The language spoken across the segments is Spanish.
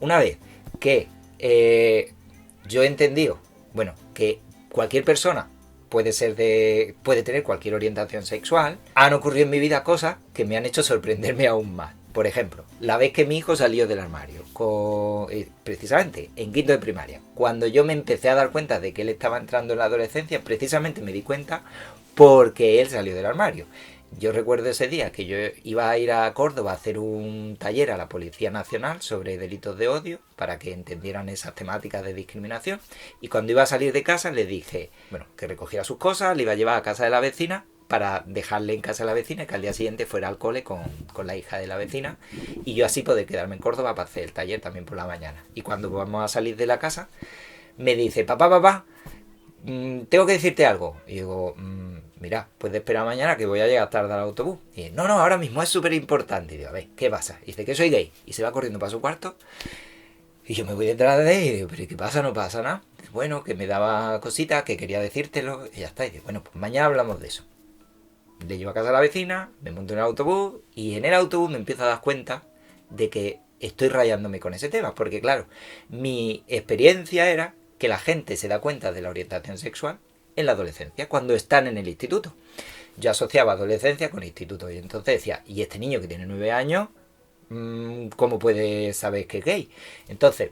una vez que yo he entendido, bueno, que cualquier persona puede tener cualquier orientación sexual, han ocurrido en mi vida cosas que me han hecho sorprenderme aún más. Por ejemplo, la vez que mi hijo salió del armario, precisamente en quinto de primaria, cuando yo me empecé a dar cuenta de que él estaba entrando en la adolescencia, precisamente me di cuenta porque él salió del armario. Yo recuerdo ese día que yo iba a ir a Córdoba a hacer un taller a la Policía Nacional sobre delitos de odio para que entendieran esas temáticas de discriminación, y cuando iba a salir de casa le dije, bueno, que recogiera sus cosas, le iba a llevar a casa de la vecina para dejarle en casa de la vecina y que al día siguiente fuera al cole con la hija de la vecina, y yo así poder quedarme en Córdoba para hacer el taller también por la mañana. Y cuando vamos a salir de la casa me dice, papá, tengo que decirte algo. Y digo, mira, puedes esperar mañana que voy a llegar tarde al autobús. Y dice, no, ahora mismo es súper importante. Y digo, a ver, ¿qué pasa? Y dice que soy gay. Y se va corriendo para su cuarto. Y yo me voy detrás de él y digo, ¿pero qué pasa? No pasa nada. Dice, bueno, que me daba cositas, que quería decírtelo. Y ya está. Y dice, bueno, pues mañana hablamos de eso. Le llevo a casa a la vecina, me monto en el autobús y en el autobús me empiezo a dar cuenta de que estoy rayándome con ese tema. Porque claro, mi experiencia era que la gente se da cuenta de la orientación sexual en la adolescencia, cuando están en el instituto. Yo asociaba adolescencia con instituto y entonces decía, ¿y este niño que tiene 9 años, cómo puede saber que es gay? Entonces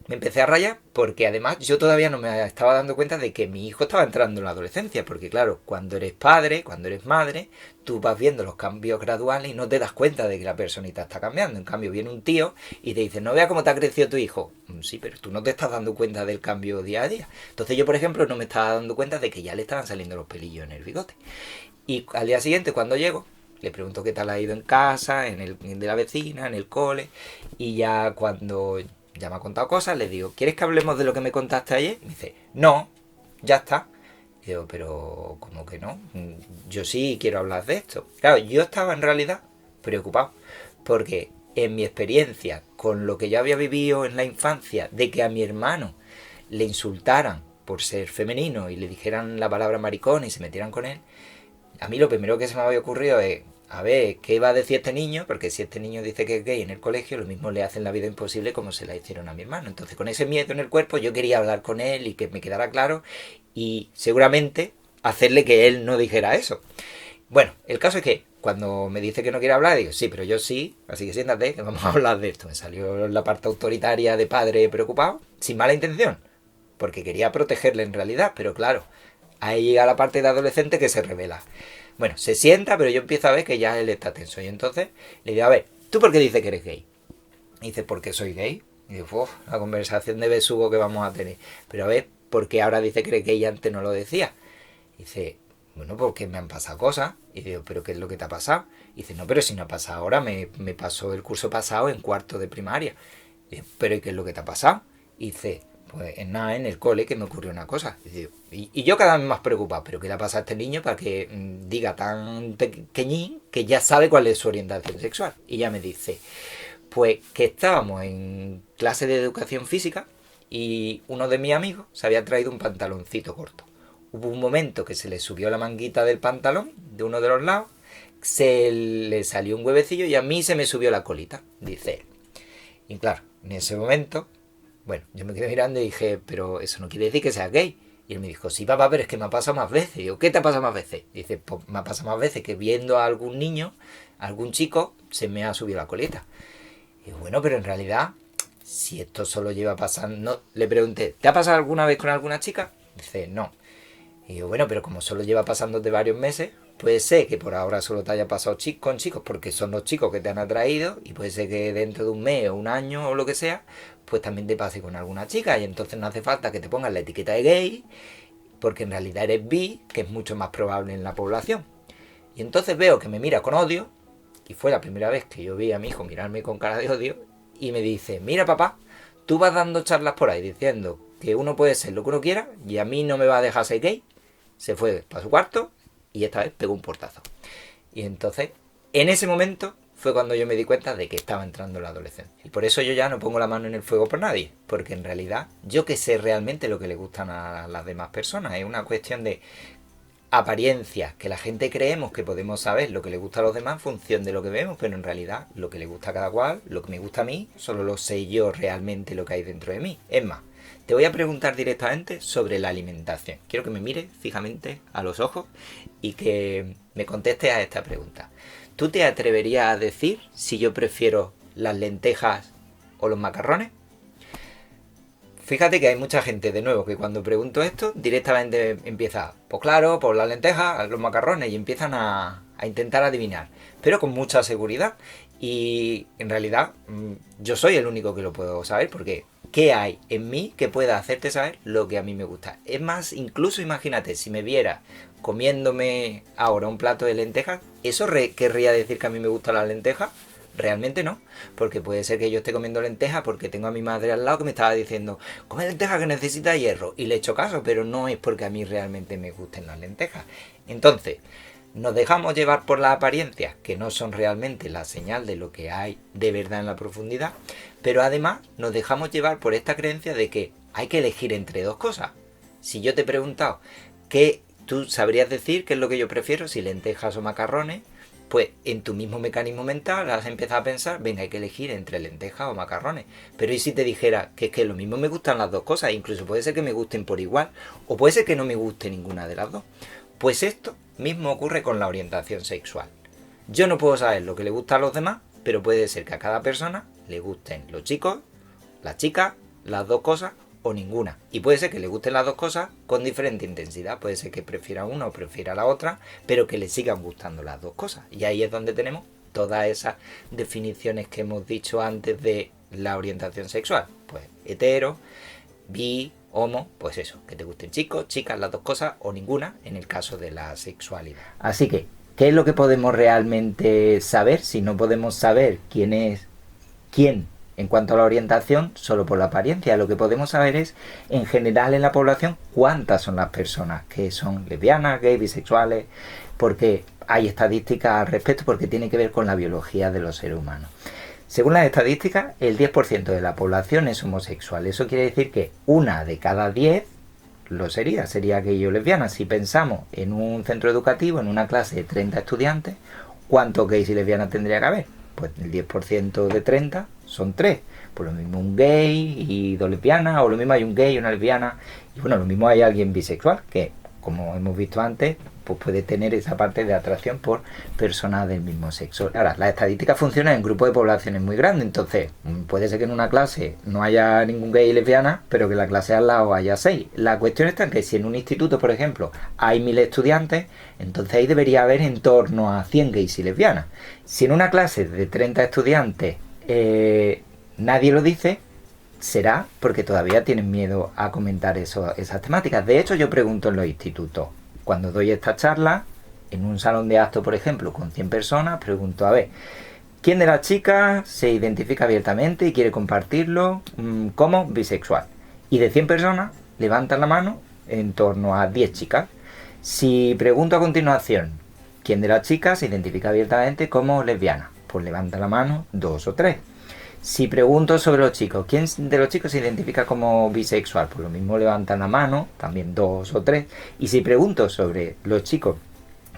me empecé a rayar porque además yo todavía no me estaba dando cuenta de que mi hijo estaba entrando en la adolescencia, porque claro, cuando eres padre, cuando eres madre, tú vas viendo los cambios graduales y no te das cuenta de que la personita está cambiando. En cambio viene un tío y te dice, no vea cómo te ha crecido tu hijo. Sí, pero tú no te estás dando cuenta del cambio día a día. Entonces yo, por ejemplo, no me estaba dando cuenta de que ya le estaban saliendo los pelillos en el bigote. Y al día siguiente, cuando llego, le pregunto qué tal ha ido en casa, en el de la vecina, en el cole, y ya cuando ya me ha contado cosas, le digo, ¿quieres que hablemos de lo que me contaste ayer? Me dice, no, ya está. Y digo, pero ¿cómo que no? Yo sí quiero hablar de esto. Claro, yo estaba en realidad preocupado, porque en mi experiencia, con lo que yo había vivido en la infancia, de que a mi hermano le insultaran por ser femenino y le dijeran la palabra maricón y se metieran con él, a mí lo primero que se me había ocurrido es, a ver, ¿qué va a decir este niño? Porque si este niño dice que es gay en el colegio, lo mismo le hacen la vida imposible como se la hicieron a mi hermano. Entonces, con ese miedo en el cuerpo, yo quería hablar con él y que me quedara claro y seguramente hacerle que él no dijera eso. Bueno, el caso es que cuando me dice que no quiere hablar, digo, sí, pero yo sí, así que siéntate, que vamos a hablar de esto. Me salió la parte autoritaria de padre preocupado, sin mala intención, porque quería protegerle en realidad, pero claro, ahí llega la parte de adolescente que se revela. Bueno, se sienta, pero yo empiezo a ver que ya él está tenso. Y entonces le digo, a ver, ¿tú por qué dices que eres gay? Y dice, ¿por qué soy gay? Y digo, la conversación de besugo que vamos a tener. Pero a ver, ¿por qué ahora dice que eres gay y antes no lo decía? Y dice, bueno, porque me han pasado cosas. Y digo, ¿pero qué es lo que te ha pasado? Y dice, no, pero si no ha pasado ahora, me pasó el curso pasado en cuarto de primaria. Y digo, ¿pero y qué es lo que te ha pasado? Y dice, pues en nada, en el cole que me ocurrió una cosa. Y yo cada vez más preocupado, ¿pero qué le ha pasado a este niño para que diga tan pequeñín que ya sabe cuál es su orientación sexual? Y ya me dice, pues que estábamos en clase de educación física y uno de mis amigos se había traído un pantaloncito corto. Hubo un momento que se le subió la manguita del pantalón de uno de los lados, se le salió un huevecillo y a mí se me subió la colita, dice. Y claro, en ese momento, bueno, yo me quedé mirando y dije, pero eso no quiere decir que sea gay. Y él me dijo, sí, papá, pero es que me ha pasado más veces. Y digo, ¿qué te ha pasado más veces? Y dice, pues me ha pasado más veces que viendo a algún niño, a algún chico, se me ha subido la coleta. Y digo, bueno, pero en realidad, si esto solo lleva pasando... No, le pregunté, ¿te ha pasado alguna vez con alguna chica? Dice, no. Y digo, bueno, pero como solo lleva pasando de varios meses, puede ser que por ahora solo te haya pasado con chicos porque son los chicos que te han atraído, y puede ser que dentro de un mes o un año o lo que sea, pues también te pase con alguna chica, y entonces no hace falta que te pongas la etiqueta de gay, porque en realidad eres bi, que es mucho más probable en la población. Y entonces veo que me mira con odio, y fue la primera vez que yo vi a mi hijo mirarme con cara de odio, y me dice, mira papá, tú vas dando charlas por ahí diciendo que uno puede ser lo que uno quiera y a mí no me va a dejar ser gay. Se fue para su cuarto y esta vez pegó un portazo. Y entonces, en ese momento, fue cuando yo me di cuenta de que estaba entrando en la adolescencia. Y por eso yo ya no pongo la mano en el fuego por nadie, porque en realidad yo que sé realmente lo que le gustan a las demás personas. Es una cuestión de apariencias que la gente creemos que podemos saber lo que le gusta a los demás en función de lo que vemos, pero en realidad lo que le gusta a cada cual, lo que me gusta a mí, solo lo sé yo realmente lo que hay dentro de mí. Es más, te voy a preguntar directamente sobre la alimentación. Quiero que me mires fijamente a los ojos y que me contestes a esta pregunta. ¿Tú te atreverías a decir si yo prefiero las lentejas o los macarrones? Fíjate que hay mucha gente, de nuevo, que cuando pregunto esto, directamente empieza, pues claro, por las lentejas, los macarrones, y empiezan a intentar adivinar, pero con mucha seguridad. Y en realidad, yo soy el único que lo puedo saber, porque ¿qué hay en mí que pueda hacerte saber lo que a mí me gusta? Es más, incluso imagínate, si me vieras comiéndome ahora un plato de lentejas, ¿eso querría decir que a mí me gustan las lentejas? Realmente no, porque puede ser que yo esté comiendo lentejas porque tengo a mi madre al lado que me estaba diciendo come lentejas que necesita hierro, y le he hecho caso, pero no es porque a mí realmente me gusten las lentejas. Entonces, nos dejamos llevar por las apariencias, que no son realmente la señal de lo que hay de verdad en la profundidad, pero además nos dejamos llevar por esta creencia de que hay que elegir entre dos cosas. Si yo te he preguntado, ¿qué tú sabrías decir qué es lo que yo prefiero, si lentejas o macarrones? Pues en tu mismo mecanismo mental has empezado a pensar, venga, hay que elegir entre lentejas o macarrones. Pero ¿y si te dijera que es que lo mismo me gustan las dos cosas? Incluso puede ser que me gusten por igual, o puede ser que no me guste ninguna de las dos. Pues esto mismo ocurre con la orientación sexual. Yo no puedo saber lo que le gusta a los demás, pero puede ser que a cada persona le gusten los chicos, las chicas, las dos cosas o ninguna. Y puede ser que le gusten las dos cosas con diferente intensidad. Puede ser que prefiera una o prefiera la otra, pero que le sigan gustando las dos cosas. Y ahí es donde tenemos todas esas definiciones que hemos dicho antes de la orientación sexual. Pues hetero, bi, homo, pues eso, que te gusten chicos, chicas, las dos cosas o ninguna en el caso de la sexualidad. Así que, ¿qué es lo que podemos realmente saber si no podemos saber quién es quién? En cuanto a la orientación, solo por la apariencia, lo que podemos saber es, en general en la población, cuántas son las personas que son lesbianas, gays, bisexuales, porque hay estadísticas al respecto, porque tiene que ver con la biología de los seres humanos. Según las estadísticas, el 10% de la población es homosexual. Eso quiere decir que una de cada 10 lo sería gay o lesbiana. Si pensamos en un centro educativo, en una clase de 30 estudiantes, ¿cuántos gays y lesbianas tendría que haber? Pues el 10% de 30 son 3. Pues lo mismo un gay y 2 lesbianas, o lo mismo hay un gay y una lesbiana, y bueno, lo mismo hay alguien bisexual, que como hemos visto antes, pues puede tener esa parte de atracción por personas del mismo sexo. Ahora, las estadísticas funcionan en grupos de poblaciones muy grandes, entonces puede ser que en una clase no haya ningún gay y lesbiana, pero que en la clase al lado haya 6. La cuestión está en que si en un instituto, por ejemplo, hay 1000 estudiantes, entonces ahí debería haber en torno a 100 gays y lesbianas. Si en una clase de 30 estudiantes nadie lo dice, será porque todavía tienen miedo a comentar esas temáticas. De hecho, yo pregunto en los institutos, cuando doy esta charla, en un salón de actos, por ejemplo, con 100 personas, pregunto, a ver, ¿quién de las chicas se identifica abiertamente y quiere compartirlo como bisexual? Y de 100 personas, levantan la mano en torno a 10 chicas. Si pregunto a continuación, ¿quién de las chicas se identifica abiertamente como lesbiana? Pues levanta la mano 2 o 3. Si pregunto sobre los chicos, ¿quién de los chicos se identifica como bisexual? Pues lo mismo levantan la mano, también 2 o 3. Y si pregunto sobre los chicos,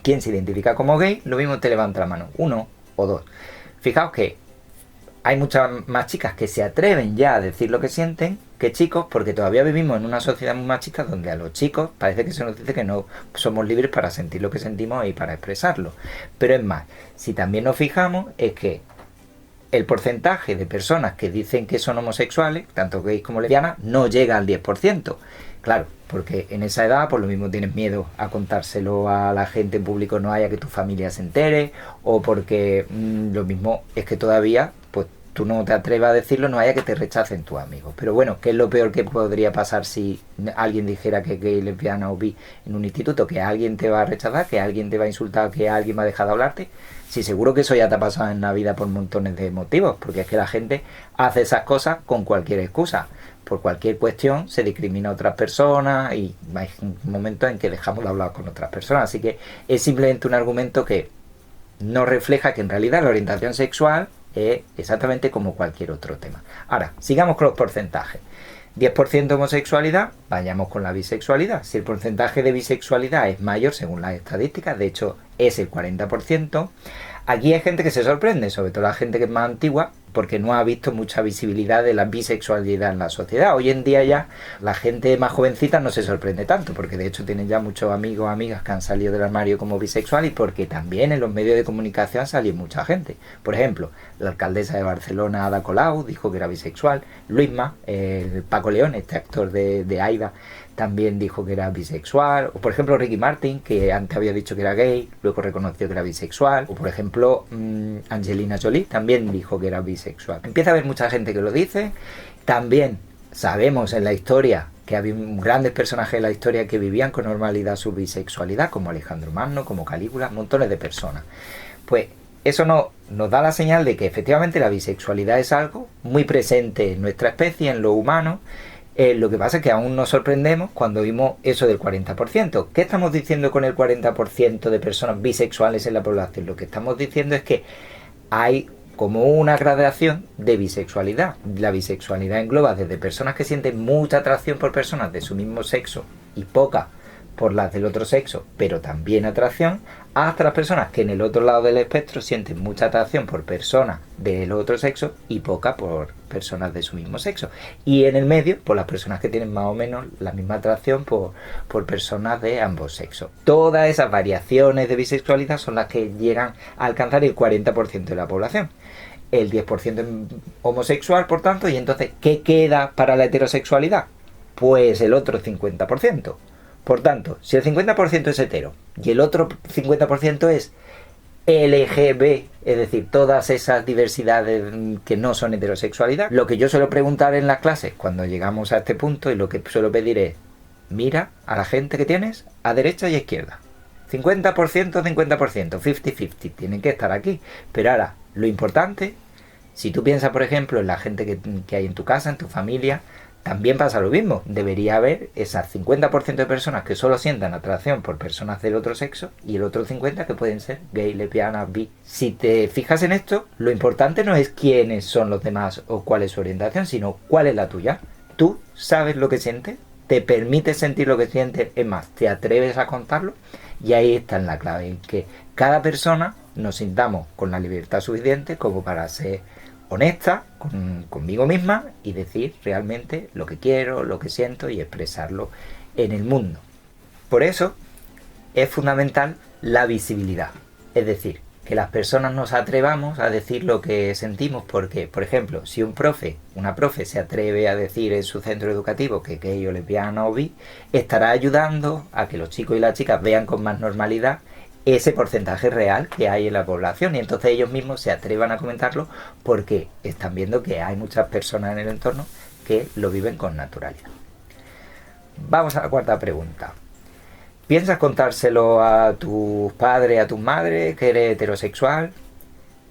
¿quién se identifica como gay? Lo mismo te levanta la mano, 1 o 2. Fijaos que hay muchas más chicas que se atreven ya a decir lo que sienten que chicos, porque todavía vivimos en una sociedad muy machista donde a los chicos parece que se nos dice que no somos libres para sentir lo que sentimos y para expresarlo. Pero es más, si también nos fijamos, es que el porcentaje de personas que dicen que son homosexuales, tanto gays como lesbianas, no llega al 10%. Claro, porque en esa edad, por lo mismo tienes miedo a contárselo a la gente en público, no haya que tu familia se entere, o porque lo mismo es que todavía, pues tú no te atrevas a decirlo, no haya que te rechacen tus amigos. Pero bueno, ¿qué es lo peor que podría pasar si alguien dijera que es gay, lesbiana o bi en un instituto? ¿Que alguien te va a rechazar? ¿Que alguien te va a insultar? ¿Que alguien va a dejar de hablarte? Sí, seguro que eso ya te ha pasado en la vida por montones de motivos, porque es que la gente hace esas cosas con cualquier excusa. Por cualquier cuestión se discrimina a otras personas y hay momentos en que dejamos de hablar con otras personas. Así que es simplemente un argumento que no refleja que en realidad la orientación sexual es exactamente como cualquier otro tema. Ahora, sigamos con los porcentajes. 10% homosexualidad, vayamos con la bisexualidad. Si el porcentaje de bisexualidad es mayor según las estadísticas, de hecho es el 40%, aquí hay gente que se sorprende, sobre todo la gente que es más antigua, porque no ha visto mucha visibilidad de la bisexualidad en la sociedad. Hoy en día ya la gente más jovencita no se sorprende tanto, porque de hecho tienen ya muchos amigos o amigas que han salido del armario como bisexual, y porque también en los medios de comunicación salió mucha gente. Por ejemplo, la alcaldesa de Barcelona, Ada Colau, dijo que era bisexual. Luisma, el Paco León, este actor de Aida, también dijo que era bisexual. O por ejemplo Ricky Martin, que antes había dicho que era gay, luego reconoció que era bisexual. O por ejemplo Angelina Jolie también dijo que era bisexual. Empieza a haber mucha gente que lo dice. También sabemos en la historia que había grandes personajes en la historia que vivían con normalidad su bisexualidad, como Alejandro Magno, como Calígula, montones de personas. Pues eso nos da la señal de que efectivamente la bisexualidad es algo muy presente en nuestra especie, en lo humano. Lo que pasa es que aún nos sorprendemos cuando vimos eso del 40%. ¿Qué estamos diciendo con el 40% de personas bisexuales en la población? Lo que estamos diciendo es que hay como una gradación de bisexualidad. La bisexualidad engloba desde personas que sienten mucha atracción por personas de su mismo sexo y poca por las del otro sexo, pero también atracción, hasta las personas que en el otro lado del espectro sienten mucha atracción por personas del otro sexo y poca por personas de su mismo sexo. Y en el medio, por las personas que tienen más o menos la misma atracción por personas de ambos sexos. Todas esas variaciones de bisexualidad son las que llegan a alcanzar el 40% de la población. El 10% homosexual, por tanto, y entonces, ¿qué queda para la heterosexualidad? Pues el otro 50%. Por tanto, si el 50% es hetero y el otro 50% es LGB, es decir, todas esas diversidades que no son heterosexualidad, lo que yo suelo preguntar en las clases cuando llegamos a este punto y lo que suelo pedir es: mira a la gente que tienes a derecha y a izquierda. 50%, 50%, 50-50, tienen que estar aquí. Pero ahora, lo importante, si tú piensas, por ejemplo, en la gente que hay en tu casa, en tu familia, también pasa lo mismo. Debería haber esas 50% de personas que solo sientan atracción por personas del otro sexo y el otro 50% que pueden ser gay, lesbiana, bi. Si te fijas en esto, lo importante no es quiénes son los demás o cuál es su orientación, sino cuál es la tuya. Tú sabes lo que sientes, te permites sentir lo que sientes, es más, te atreves a contarlo, y ahí está la clave, en que cada persona nos sintamos con la libertad suficiente como para ser honesta conmigo misma y decir realmente lo que quiero, lo que siento y expresarlo en el mundo. Por eso es fundamental la visibilidad, es decir, que las personas nos atrevamos a decir lo que sentimos, porque, por ejemplo, si una profe se atreve a decir en su centro educativo que gay o lesbiana o bi, estará ayudando a que los chicos y las chicas vean con más normalidad ese porcentaje real que hay en la población, y entonces ellos mismos se atrevan a comentarlo porque están viendo que hay muchas personas en el entorno que lo viven con naturalidad. Vamos a la cuarta pregunta. ¿Piensas contárselo a tus padres, a tus madres, que eres heterosexual?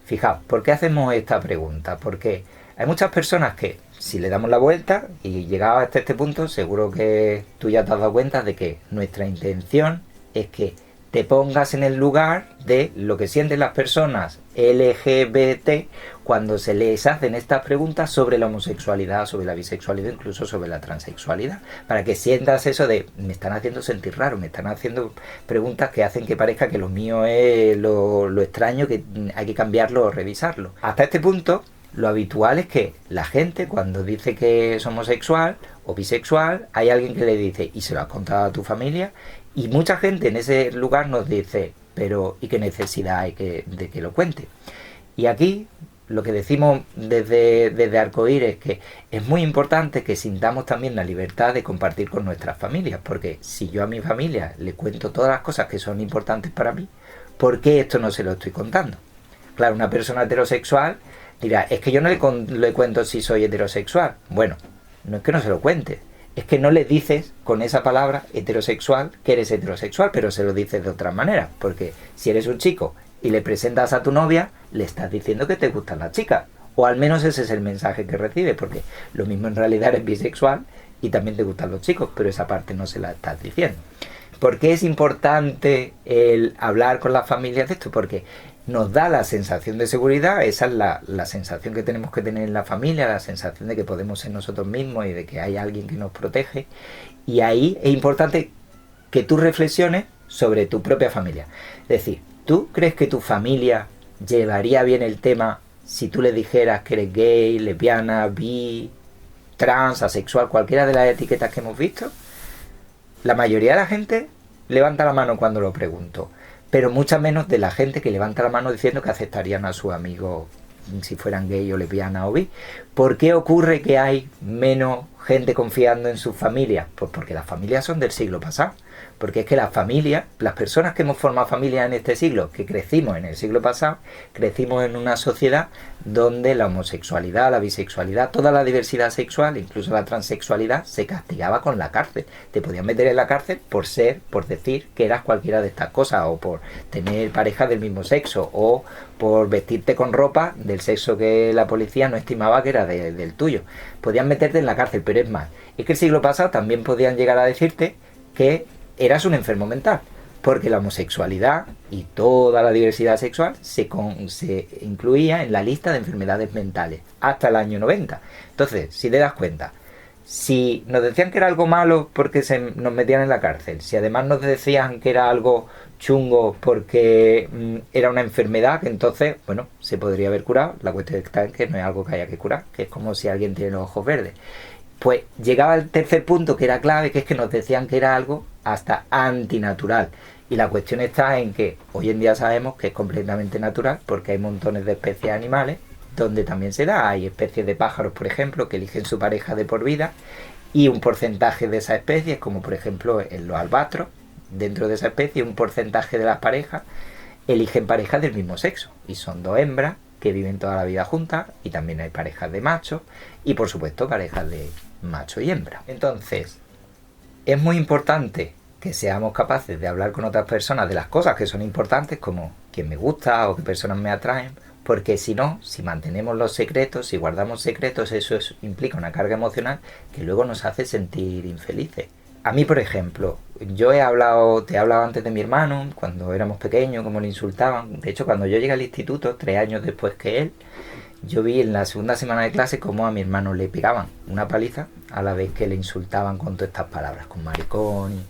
Fijaos, ¿por qué hacemos esta pregunta? Porque hay muchas personas que, si le damos la vuelta y llegado hasta este punto, seguro que tú ya te has dado cuenta de que nuestra intención es que te pongas en el lugar de lo que sienten las personas LGBT cuando se les hacen estas preguntas sobre la homosexualidad, sobre la bisexualidad, incluso sobre la transexualidad, para que sientas eso de: me están haciendo sentir raro, me están haciendo preguntas que hacen que parezca que lo mío es lo extraño, que hay que cambiarlo o revisarlo. Hasta este punto, lo habitual es que la gente, cuando dice que es homosexual o bisexual, hay alguien que le dice: ¿y se lo has contado a tu familia? Y mucha gente en ese lugar nos dice: pero ¿y qué necesidad hay de que lo cuente? Y aquí lo que decimos desde Arcoíris es que es muy importante que sintamos también la libertad de compartir con nuestras familias, porque si yo a mi familia le cuento todas las cosas que son importantes para mí, ¿por qué esto no se lo estoy contando? Claro, una persona heterosexual dirá: es que yo no le cuento si soy heterosexual. Bueno, no es que no se lo cuente, es que no le dices con esa palabra heterosexual que eres heterosexual, pero se lo dices de otra manera, porque si eres un chico y le presentas a tu novia, le estás diciendo que te gustan las chicas, o al menos ese es el mensaje que recibes, porque lo mismo en realidad eres bisexual y también te gustan los chicos, pero esa parte no se la estás diciendo. ¿Por qué es importante el hablar con las familias de esto? Porque nos da la sensación de seguridad. Esa es la sensación que tenemos que tener en la familia, la sensación de que podemos ser nosotros mismos y de que hay alguien que nos protege. Y ahí es importante que tú reflexiones sobre tu propia familia. Es decir, ¿tú crees que tu familia llevaría bien el tema si tú le dijeras que eres gay, lesbiana, bi, trans, asexual, cualquiera de las etiquetas que hemos visto? La mayoría de la gente levanta la mano cuando lo pregunto, pero mucha menos de la gente que levanta la mano diciendo que aceptarían a su amigo si fueran gay o lesbiana o bi. ¿Por qué ocurre que hay menos gente confiando en sus familias? Pues porque las familias son del siglo pasado. Porque es que las familias, las personas que hemos formado familias en este siglo, que crecimos en el siglo pasado, crecimos en una sociedad donde la homosexualidad, la bisexualidad, toda la diversidad sexual, incluso la transexualidad, se castigaba con la cárcel. Te podían meter en la cárcel por decir que eras cualquiera de estas cosas, o por tener pareja del mismo sexo, o por vestirte con ropa del sexo que la policía no estimaba que era del tuyo. Podían meterte en la cárcel, pero es más, es que el siglo pasado también podían llegar a decirte que eras un enfermo mental, porque la homosexualidad y toda la diversidad sexual se incluía en la lista de enfermedades mentales hasta el año 90. Entonces, si te das cuenta, si nos decían que era algo malo porque nos metían en la cárcel, si además nos decían que era algo chungo porque era una enfermedad, que entonces, bueno, se podría haber curado. La cuestión está en que no es algo que haya que curar, que es como si alguien tiene los ojos verdes. Pues llegaba el tercer punto, que era clave, que es que nos decían que era algo hasta antinatural. Y la cuestión está en que hoy en día sabemos que es completamente natural, porque hay montones de especies animales donde también se da. Hay especies de pájaros, por ejemplo, que eligen su pareja de por vida, y un porcentaje de esas especies, como por ejemplo en los albatros, dentro de esa especie un porcentaje de las parejas eligen parejas del mismo sexo, y son dos hembras que viven toda la vida juntas, y también hay parejas de machos y por supuesto parejas de macho y hembra. Entonces, es muy importante que seamos capaces de hablar con otras personas de las cosas que son importantes, como quién me gusta o qué personas me atraen, porque si no, si mantenemos los secretos, si guardamos secretos, eso implica una carga emocional que luego nos hace sentir infelices. A mí, por ejemplo, te he hablado antes de mi hermano, cuando éramos pequeños, cómo le insultaban. De hecho, cuando yo llegué al instituto, 3 años después que él, yo vi en la segunda semana de clase cómo a mi hermano le pegaban una paliza a la vez que le insultaban con todas estas palabras, con maricón.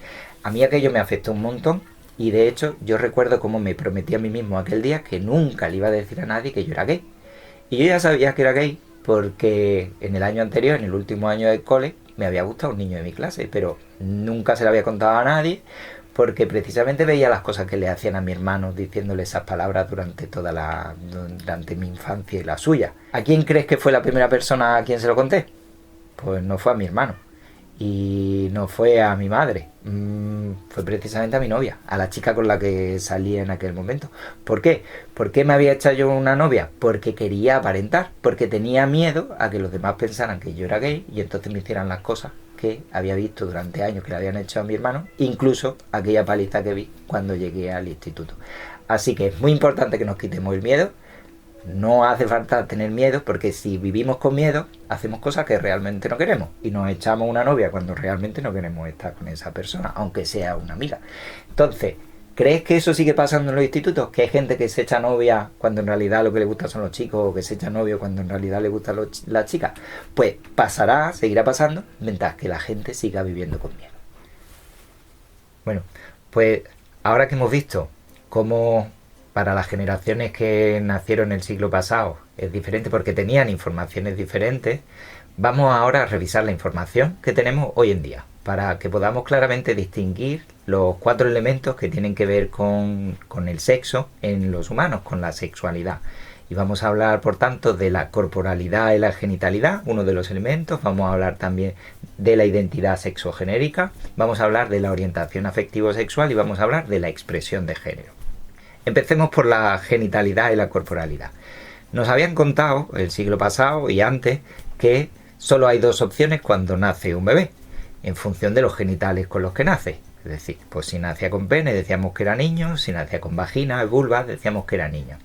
A mí aquello me afectó un montón, y de hecho yo recuerdo cómo me prometí a mí mismo aquel día que nunca le iba a decir a nadie que yo era gay. Y yo ya sabía que era gay porque en el año anterior, en el último año del cole, me había gustado un niño de mi clase, pero nunca se lo había contado a nadie, porque precisamente veía las cosas que le hacían a mi hermano diciéndole esas palabras durante mi infancia y la suya. ¿A quién crees que fue la primera persona a quien se lo conté? Pues no fue a mi hermano, y no fue a mi madre, fue precisamente a mi novia, a la chica con la que salía en aquel momento. ¿Por qué? ¿Por qué me había hecho yo una novia? Porque quería aparentar, porque tenía miedo a que los demás pensaran que yo era gay y entonces me hicieran las cosas que había visto durante años que le habían hecho a mi hermano, incluso aquella paliza que vi cuando llegué al instituto. Así que es muy importante que nos quitemos el miedo. No hace falta tener miedo, porque si vivimos con miedo, hacemos cosas que realmente no queremos y nos echamos una novia cuando realmente no queremos estar con esa persona, aunque sea una amiga. Entonces, ¿crees que eso sigue pasando en los institutos? ¿Que hay gente que se echa novia cuando en realidad lo que le gusta son los chicos, o que se echa novio cuando en realidad le gustan las chicas? Pues pasará, seguirá pasando, mientras que la gente siga viviendo con miedo. Bueno, pues ahora que hemos visto cómo para las generaciones que nacieron en el siglo pasado es diferente porque tenían informaciones diferentes, vamos ahora a revisar la información que tenemos hoy en día, para que podamos claramente distinguir los 4 elementos que tienen que ver con el sexo en los humanos, con la sexualidad. Y vamos a hablar, por tanto, de la corporalidad y la genitalidad, uno de los elementos. Vamos a hablar también de la identidad sexogenérica, vamos a hablar de la orientación afectivo-sexual y vamos a hablar de la expresión de género. Empecemos por la genitalidad y la corporalidad. Nos habían contado el siglo pasado y antes que solo hay 2 opciones cuando nace un bebé, en función de los genitales con los que nace. Es decir, pues si nacía con pene decíamos que era niño, si nacía con vagina, vulva, decíamos que era niño.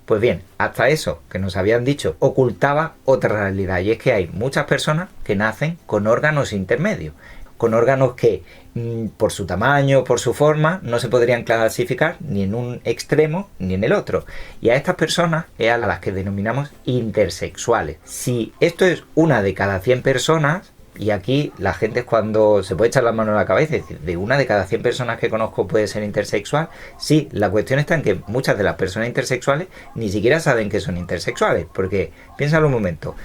Pues bien, hasta eso que nos habían dicho ocultaba otra realidad, y es que hay muchas personas que nacen con órganos intermedios. con órganos que por su tamaño, por su forma, no se podrían clasificar ni en un extremo ni en el otro. Y a estas personas es a las que denominamos intersexuales. Si esto es una de cada 100 personas, y aquí la gente es cuando se puede echar la mano a la cabeza y decir, de una de cada 100 personas que conozco puede ser intersexual. Sí, la cuestión está en que muchas de las personas intersexuales ni siquiera saben que son intersexuales, porque piénsalo un momento,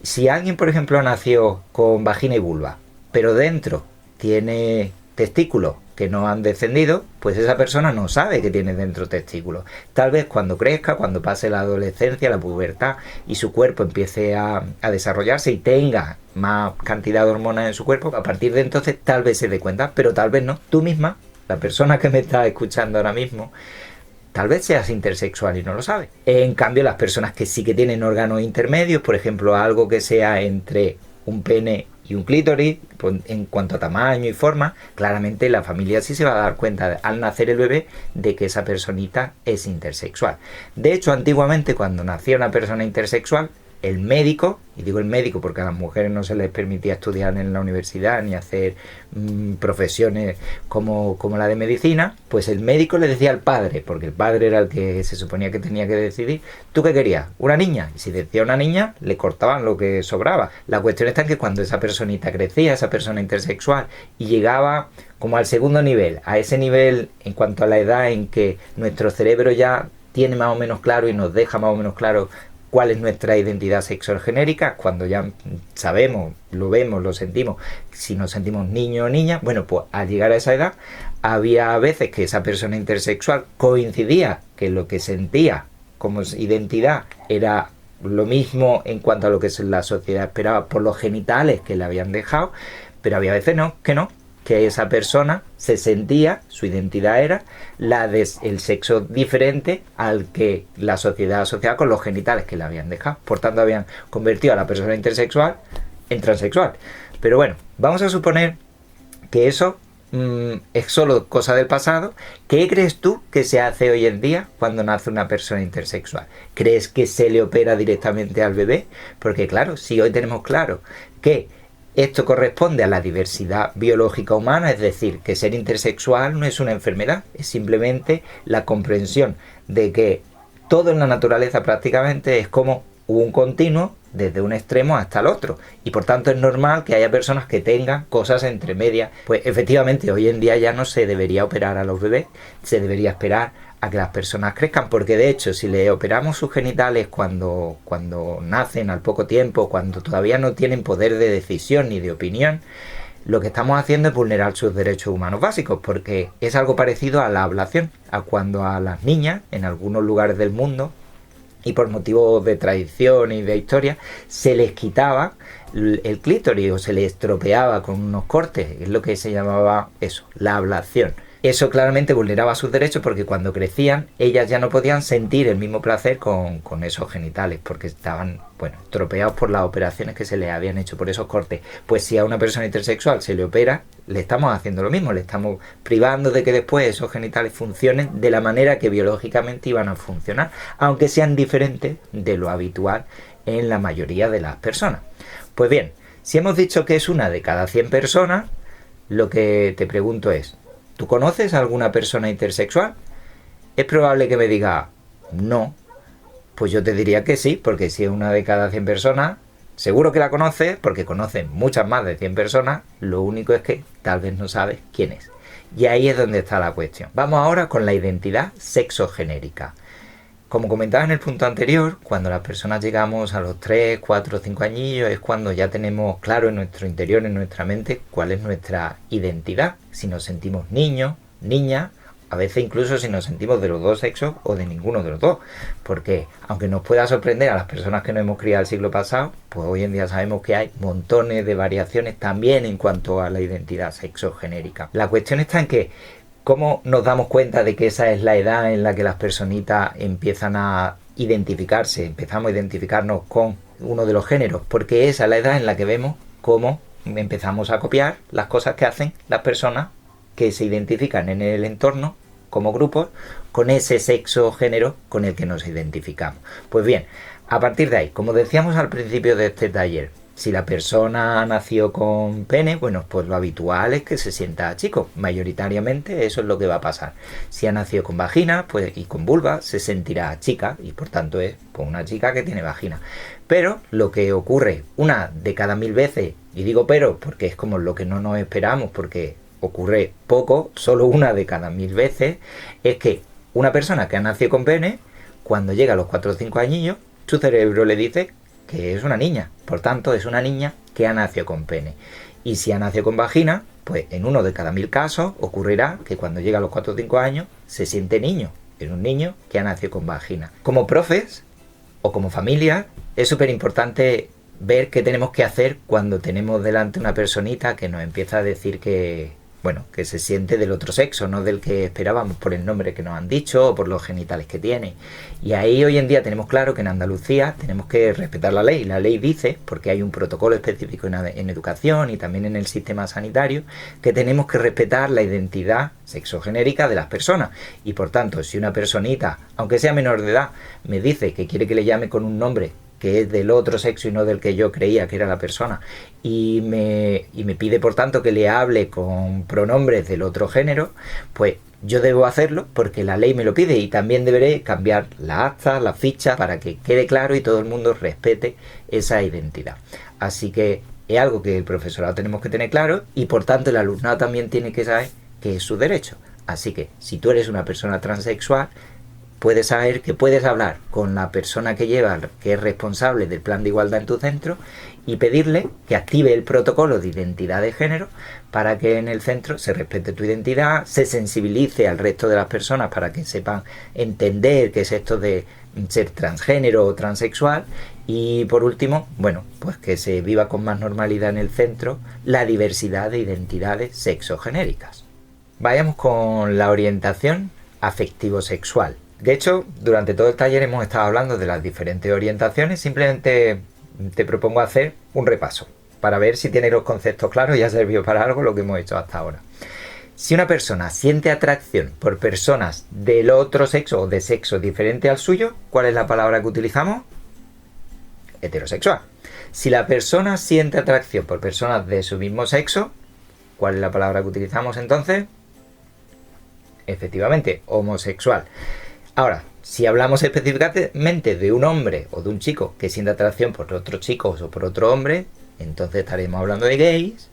si alguien por ejemplo nació con vagina y vulva, pero dentro tiene testículos que no han descendido, pues esa persona no sabe que tiene dentro testículos. Tal vez cuando crezca, cuando pase la adolescencia, la pubertad y su cuerpo empiece a desarrollarse y tenga más cantidad de hormonas en su cuerpo, a partir de entonces tal vez se dé cuenta, pero tal vez no. Tú misma, la persona que me está escuchando ahora mismo, tal vez seas intersexual y no lo sabes. En cambio, las personas que sí que tienen órganos intermedios, por ejemplo, algo que sea entre un pene y un clítoris, en cuanto a tamaño y forma, claramente la familia sí se va a dar cuenta al nacer el bebé de que esa personita es intersexual. De hecho, antiguamente cuando nacía una persona intersexual, el médico, y digo el médico porque a las mujeres no se les permitía estudiar en la universidad ni hacer profesiones como la de medicina, pues el médico le decía al padre, porque el padre era el que se suponía que tenía que decidir, ¿tú qué querías? ¿Una niña? Y si decía una niña, le cortaban lo que sobraba. La cuestión está en que cuando esa personita crecía, esa persona intersexual, y llegaba como al segundo nivel, a ese nivel en cuanto a la edad en que nuestro cerebro ya tiene más o menos claro y nos deja más o menos claro cuál es nuestra identidad sexogenérica, cuando ya sabemos, lo vemos, lo sentimos, si nos sentimos niño o niña, bueno, pues al llegar a esa edad, había veces que esa persona intersexual coincidía que lo que sentía como identidad era lo mismo en cuanto a lo que la sociedad esperaba por los genitales que le habían dejado, pero había veces que esa persona se sentía, su identidad era el sexo diferente al que la sociedad asociaba con los genitales que le habían dejado. Por tanto, habían convertido a la persona intersexual en transexual. Pero bueno, vamos a suponer que eso es solo cosa del pasado. ¿Qué crees tú que se hace hoy en día cuando nace una persona intersexual? ¿Crees que se le opera directamente al bebé? Porque claro, si hoy tenemos claro que esto corresponde a la diversidad biológica humana, es decir, que ser intersexual no es una enfermedad, es simplemente la comprensión de que todo en la naturaleza prácticamente es como un continuo desde un extremo hasta el otro, y por tanto es normal que haya personas que tengan cosas entre medias. Pues efectivamente hoy en día ya no se debería operar a los bebés, se debería esperar a que las personas crezcan, porque de hecho si le operamos sus genitales cuando nacen al poco tiempo, cuando todavía no tienen poder de decisión ni de opinión, lo que estamos haciendo es vulnerar sus derechos humanos básicos, porque es algo parecido a la ablación, a cuando a las niñas en algunos lugares del mundo, y por motivos de tradición y de historia, se les quitaba el clítoris o se les estropeaba con unos cortes, es lo que se llamaba eso, la ablación. Eso claramente vulneraba sus derechos porque cuando crecían ellas ya no podían sentir el mismo placer con esos genitales porque estaban, estropeados por las operaciones que se les habían hecho por esos cortes. Pues si a una persona intersexual se le opera, le estamos haciendo lo mismo, le estamos privando de que después esos genitales funcionen de la manera que biológicamente iban a funcionar, aunque sean diferentes de lo habitual en la mayoría de las personas. Pues bien, si hemos dicho que es una de cada 100 personas, lo que te pregunto es, ¿tú conoces a alguna persona intersexual? Es probable que me diga no. Pues yo te diría que sí, porque si es una de cada 100 personas, seguro que la conoces, porque conoces muchas más de 100 personas, lo único es que tal vez no sabes quién es. Y ahí es donde está la cuestión. Vamos ahora con la identidad sexogenérica. Como comentaba en el punto anterior, cuando las personas llegamos a los 3, 4, 5 añillos es cuando ya tenemos claro en nuestro interior, en nuestra mente, cuál es nuestra identidad. Si nos sentimos niños, niñas, a veces incluso si nos sentimos de los dos sexos o de ninguno de los dos. Porque aunque nos pueda sorprender a las personas que nos hemos criado el siglo pasado, pues hoy en día sabemos que hay montones de variaciones también en cuanto a la identidad sexogenérica. La cuestión está en que ¿cómo nos damos cuenta de que esa es la edad en la que las personitas empiezan a identificarse, empezamos a identificarnos con uno de los géneros? Porque esa es la edad en la que vemos cómo empezamos a copiar las cosas que hacen las personas que se identifican en el entorno como grupos con ese sexo o género con el que nos identificamos. Pues bien, a partir de ahí, como decíamos al principio de este taller, Si la persona nació con pene, bueno, pues lo habitual es que se sienta chico. Mayoritariamente eso es lo que va a pasar. Si ha nacido con vagina pues, y con vulva, se sentirá chica y por tanto es pues, una chica que tiene vagina. Pero lo que ocurre una de cada 1000 veces, y digo pero porque es como lo que no nos esperamos, porque ocurre poco, solo una de cada 1000 veces, es que una persona que ha nacido con pene, cuando llega a los 4 o 5 añillos, su cerebro le dice que es una niña, por tanto es una niña que ha nacido con pene. Y si ha nacido con vagina, pues en uno de cada 1000 casos ocurrirá que cuando llega a los 4 o 5 años se siente niño, es un niño que ha nacido con vagina. Como profes o como familia es súper importante ver qué tenemos que hacer cuando tenemos delante una personita que nos empieza a decir que, bueno, que se siente del otro sexo, no del que esperábamos por el nombre que nos han dicho o por los genitales que tiene. Y ahí hoy en día tenemos claro que en Andalucía tenemos que respetar la ley. La ley dice, porque hay un protocolo específico en educación y también en el sistema sanitario, que tenemos que respetar la identidad sexogenérica de las personas. Y por tanto, si una personita, aunque sea menor de edad, me dice que quiere que le llame con un nombre que es del otro sexo y no del que yo creía que era la persona, y me pide por tanto que le hable con pronombres del otro género, pues yo debo hacerlo porque la ley me lo pide y también deberé cambiar la acta, la ficha, para que quede claro y todo el mundo respete esa identidad. Así que es algo que el profesorado tenemos que tener claro y por tanto el alumnado también tiene que saber que es su derecho. Así que si tú eres una persona transexual, puedes saber que puedes hablar con la persona que lleva, que es responsable del plan de igualdad en tu centro, y pedirle que active el protocolo de identidad de género para que en el centro se respete tu identidad, se sensibilice al resto de las personas para que sepan entender qué es esto de ser transgénero o transexual, y por último, bueno, pues que se viva con más normalidad en el centro la diversidad de identidades sexogenéricas. Vayamos con la orientación afectivo-sexual. De hecho, durante todo el taller hemos estado hablando de las diferentes orientaciones. Simplemente te propongo hacer un repaso para ver si tienes los conceptos claros y ha servido para algo lo que hemos hecho hasta ahora. Si una persona siente atracción por personas del otro sexo o de sexo diferente al suyo, ¿cuál es la palabra que utilizamos? Heterosexual. Si la persona siente atracción por personas de su mismo sexo, ¿cuál es la palabra que utilizamos entonces? Efectivamente, homosexual. Ahora, si hablamos específicamente de un hombre o de un chico que siente atracción por otros chicos o por otro hombre, entonces estaremos hablando de gays,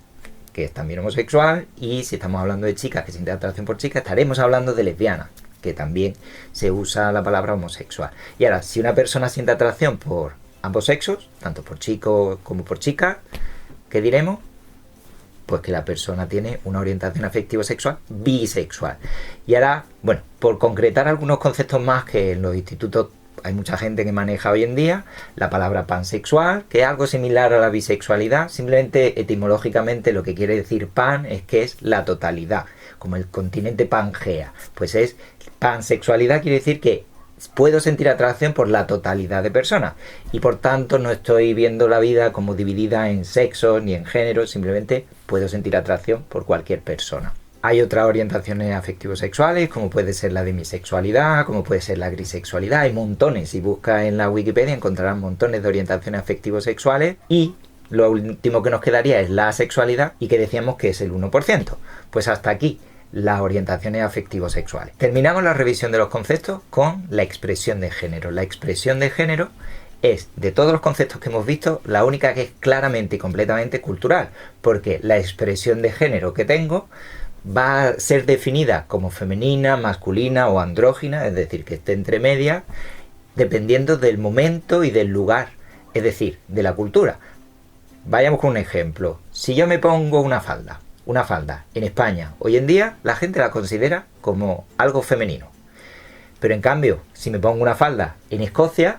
que es también homosexual, y si estamos hablando de chicas que sienten atracción por chicas, estaremos hablando de lesbianas, que también se usa la palabra homosexual. Y ahora, si una persona siente atracción por ambos sexos, tanto por chicos como por chicas, ¿qué diremos? Pues que la persona tiene una orientación afectivo-sexual bisexual. Y ahora, bueno, por concretar algunos conceptos más que en los institutos hay mucha gente que maneja hoy en día, la palabra pansexual, que es algo similar a la bisexualidad, simplemente etimológicamente lo que quiere decir pan es que es la totalidad, como el continente Pangea. Pues es pansexualidad, quiere decir que puedo sentir atracción por la totalidad de personas y por tanto no estoy viendo la vida como dividida en sexo ni en género, simplemente puedo sentir atracción por cualquier persona. Hay otras orientaciones afectivo-sexuales, como puede ser la demisexualidad, como puede ser la grisexualidad, hay montones. Si buscas en la Wikipedia encontrarás montones de orientaciones afectivo-sexuales y lo último que nos quedaría es la asexualidad y que decíamos que es el 1%. Pues hasta aquí las orientaciones afectivo-sexuales. Terminamos la revisión de los conceptos con la expresión de género. La expresión de género es, de todos los conceptos que hemos visto, la única que es claramente y completamente cultural, porque la expresión de género que tengo va a ser definida como femenina, masculina o andrógina, es decir, que esté entre medias, dependiendo del momento y del lugar, es decir, de la cultura. Vayamos con un ejemplo. Si yo me pongo una falda en España, hoy en día la gente la considera como algo femenino. Pero en cambio, si me pongo una falda en Escocia,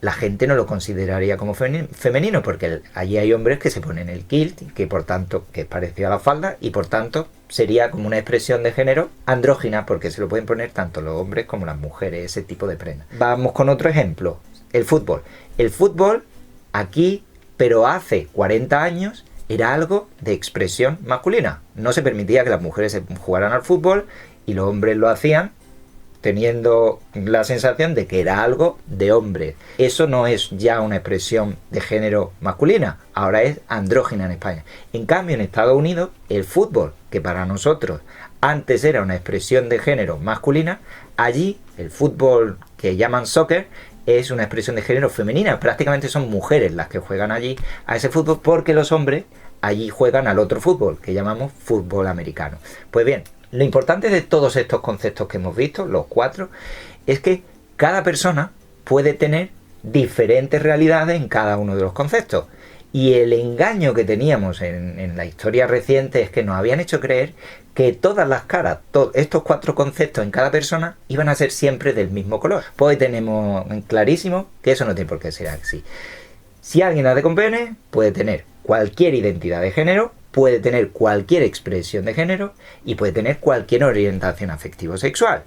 la gente no lo consideraría como femenino, porque allí hay hombres que se ponen el kilt, que por tanto, que es parecido a la falda, y por tanto sería como una expresión de género andrógina, porque se lo pueden poner tanto los hombres como las mujeres, ese tipo de prenda. Vamos con otro ejemplo, el fútbol. El fútbol aquí, pero hace 40 años, era algo de expresión masculina. No se permitía que las mujeres jugaran al fútbol y los hombres lo hacían teniendo la sensación de que era algo de hombre. Eso no es ya una expresión de género masculina, ahora es andrógina en España. En cambio, en Estados Unidos, el fútbol, que para nosotros antes era una expresión de género masculina, allí el fútbol que llaman soccer es una expresión de género femenina. Prácticamente son mujeres las que juegan allí a ese fútbol, porque los hombres allí juegan al otro fútbol, que llamamos fútbol americano. Pues bien, lo importante de todos estos conceptos que hemos visto, los 4, es que cada persona puede tener diferentes realidades en cada uno de los conceptos. Y el engaño que teníamos en la historia reciente es que nos habían hecho creer que todas las caras, estos 4 conceptos en cada persona, iban a ser siempre del mismo color. Pues tenemos clarísimo que eso no tiene por qué ser así. Si alguien nace con pene, puede tener cualquier identidad de género, puede tener cualquier expresión de género y puede tener cualquier orientación afectivo-sexual.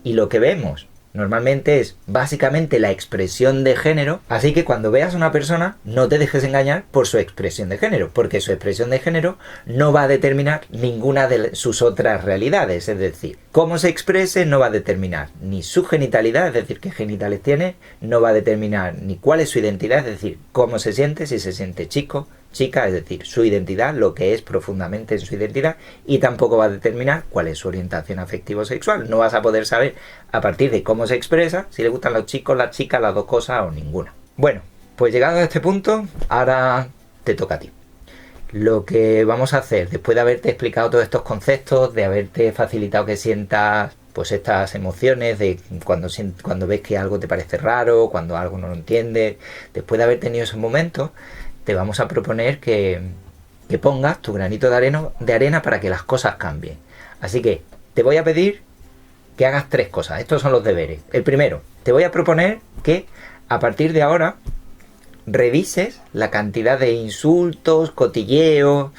Y lo que vemos normalmente es básicamente la expresión de género, así que cuando veas a una persona no te dejes engañar por su expresión de género, porque su expresión de género no va a determinar ninguna de sus otras realidades, es decir, cómo se exprese no va a determinar ni su genitalidad, es decir, qué genitales tiene, no va a determinar ni cuál es su identidad, es decir, cómo se siente, si se siente chico, chica, es decir, su identidad, lo que es profundamente en su identidad, y tampoco va a determinar cuál es su orientación afectivo-sexual. No vas a poder saber a partir de cómo se expresa si le gustan los chicos, las chicas, las dos cosas o ninguna. Bueno, pues llegado a este punto, ahora te toca a ti. Lo que vamos a hacer, después de haberte explicado todos estos conceptos, de haberte facilitado que sientas pues estas emociones de cuando ves que algo te parece raro, cuando algo no lo entiendes, después de haber tenido esos momentos, te vamos a proponer que pongas tu granito de arena para que las cosas cambien. Así que te voy a pedir que hagas 3 cosas. Estos son los deberes. El primero, te voy a proponer que a partir de ahora revises la cantidad de insultos, cotilleos,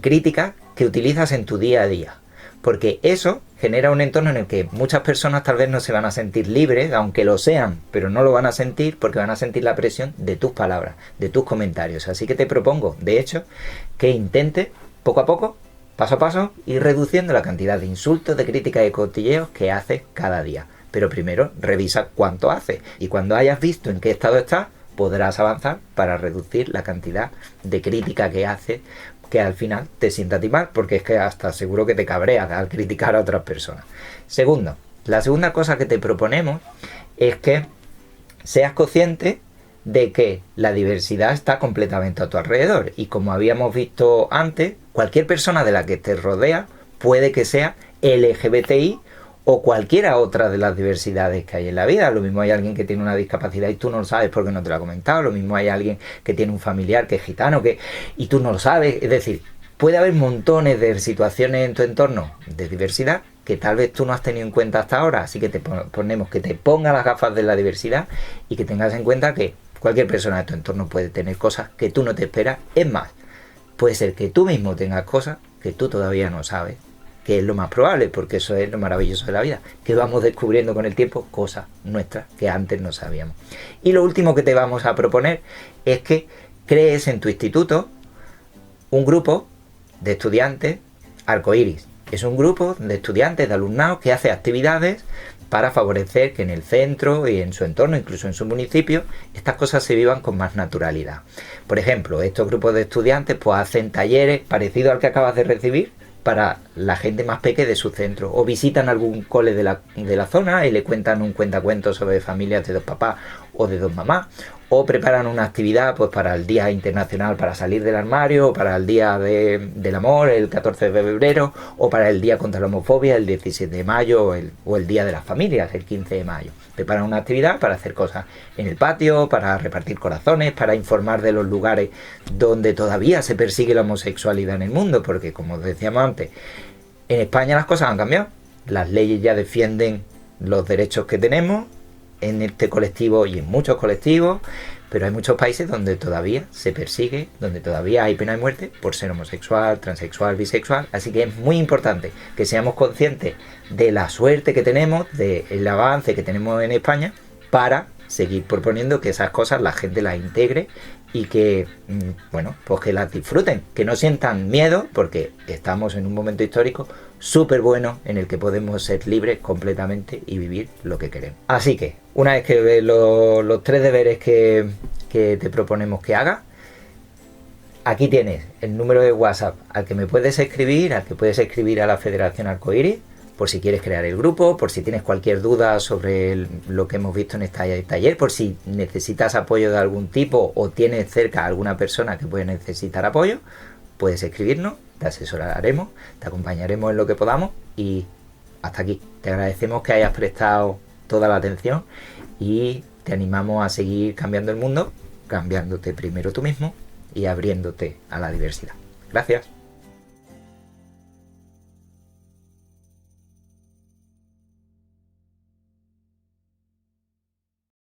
críticas que utilizas en tu día a día. Porque eso genera un entorno en el que muchas personas tal vez no se van a sentir libres, aunque lo sean, pero no lo van a sentir porque van a sentir la presión de tus palabras, de tus comentarios. Así que te propongo, de hecho, que intentes poco a poco, paso a paso, ir reduciendo la cantidad de insultos, de críticas y cotilleos que haces cada día. Pero primero revisa cuánto haces y cuando hayas visto en qué estado estás, podrás avanzar para reducir la cantidad de crítica que haces, que al final te sienta a ti mal, porque es que hasta seguro que te cabreas al criticar a otras personas. Segundo, la segunda cosa que te proponemos es que seas consciente de que la diversidad está completamente a tu alrededor y, como habíamos visto antes, cualquier persona de la que te rodea puede que sea LGBTI o cualquiera otra de las diversidades que hay en la vida. Lo mismo hay alguien que tiene una discapacidad y tú no lo sabes porque no te lo ha comentado. Lo mismo hay alguien que tiene un familiar que es gitano y tú no lo sabes. Es decir, puede haber montones de situaciones en tu entorno de diversidad que tal vez tú no has tenido en cuenta hasta ahora. Así que te ponemos que te pongas las gafas de la diversidad y que tengas en cuenta que cualquier persona de tu entorno puede tener cosas que tú no te esperas. Es más, puede ser que tú mismo tengas cosas que tú todavía no sabes, que es lo más probable, porque eso es lo maravilloso de la vida, que vamos descubriendo con el tiempo cosas nuestras que antes no sabíamos. Y lo último que te vamos a proponer es que crees en tu instituto un grupo de estudiantes arcoíris. Es un grupo de estudiantes, de alumnados, que hace actividades para favorecer que en el centro y en su entorno, incluso en su municipio, estas cosas se vivan con más naturalidad. Por ejemplo, estos grupos de estudiantes pues hacen talleres parecidos al que acabas de recibir para la gente más pequeña de su centro, o visitan algún cole de la zona y le cuentan un cuentacuentos sobre familias de 2 papás o de 2 mamás, o preparan una actividad pues para el Día Internacional para salir del armario, o para el Día del Amor, el 14 de febrero, o para el Día contra la homofobia, el 17 de mayo, o el Día de las Familias, el 15 de mayo. Preparan una actividad para hacer cosas en el patio, para repartir corazones, para informar de los lugares donde todavía se persigue la homosexualidad en el mundo, porque, como decíamos antes, en España las cosas han cambiado. Las leyes ya defienden los derechos que tenemos en este colectivo y en muchos colectivos, pero hay muchos países donde todavía se persigue, donde todavía hay pena de muerte por ser homosexual, transexual, bisexual. Así que es muy importante que seamos conscientes de la suerte que tenemos, del avance que tenemos en España, para seguir proponiendo que esas cosas la gente las integre y que, bueno, pues que las disfruten, que no sientan miedo, porque estamos en un momento histórico súper bueno en el que podemos ser libres completamente y vivir lo que queremos. Así que, una vez que ves los 3 deberes que te proponemos que hagas, aquí tienes el número de WhatsApp al que me puedes escribir, al que puedes escribir a la Federación Arcoíris, por si quieres crear el grupo, por si tienes cualquier duda sobre lo que hemos visto en este taller, por si necesitas apoyo de algún tipo o tienes cerca a alguna persona que puede necesitar apoyo, puedes escribirnos, te asesoraremos, te acompañaremos en lo que podamos y hasta aquí. Te agradecemos que hayas prestado toda la atención y te animamos a seguir cambiando el mundo, cambiándote primero tú mismo y abriéndote a la diversidad. Gracias.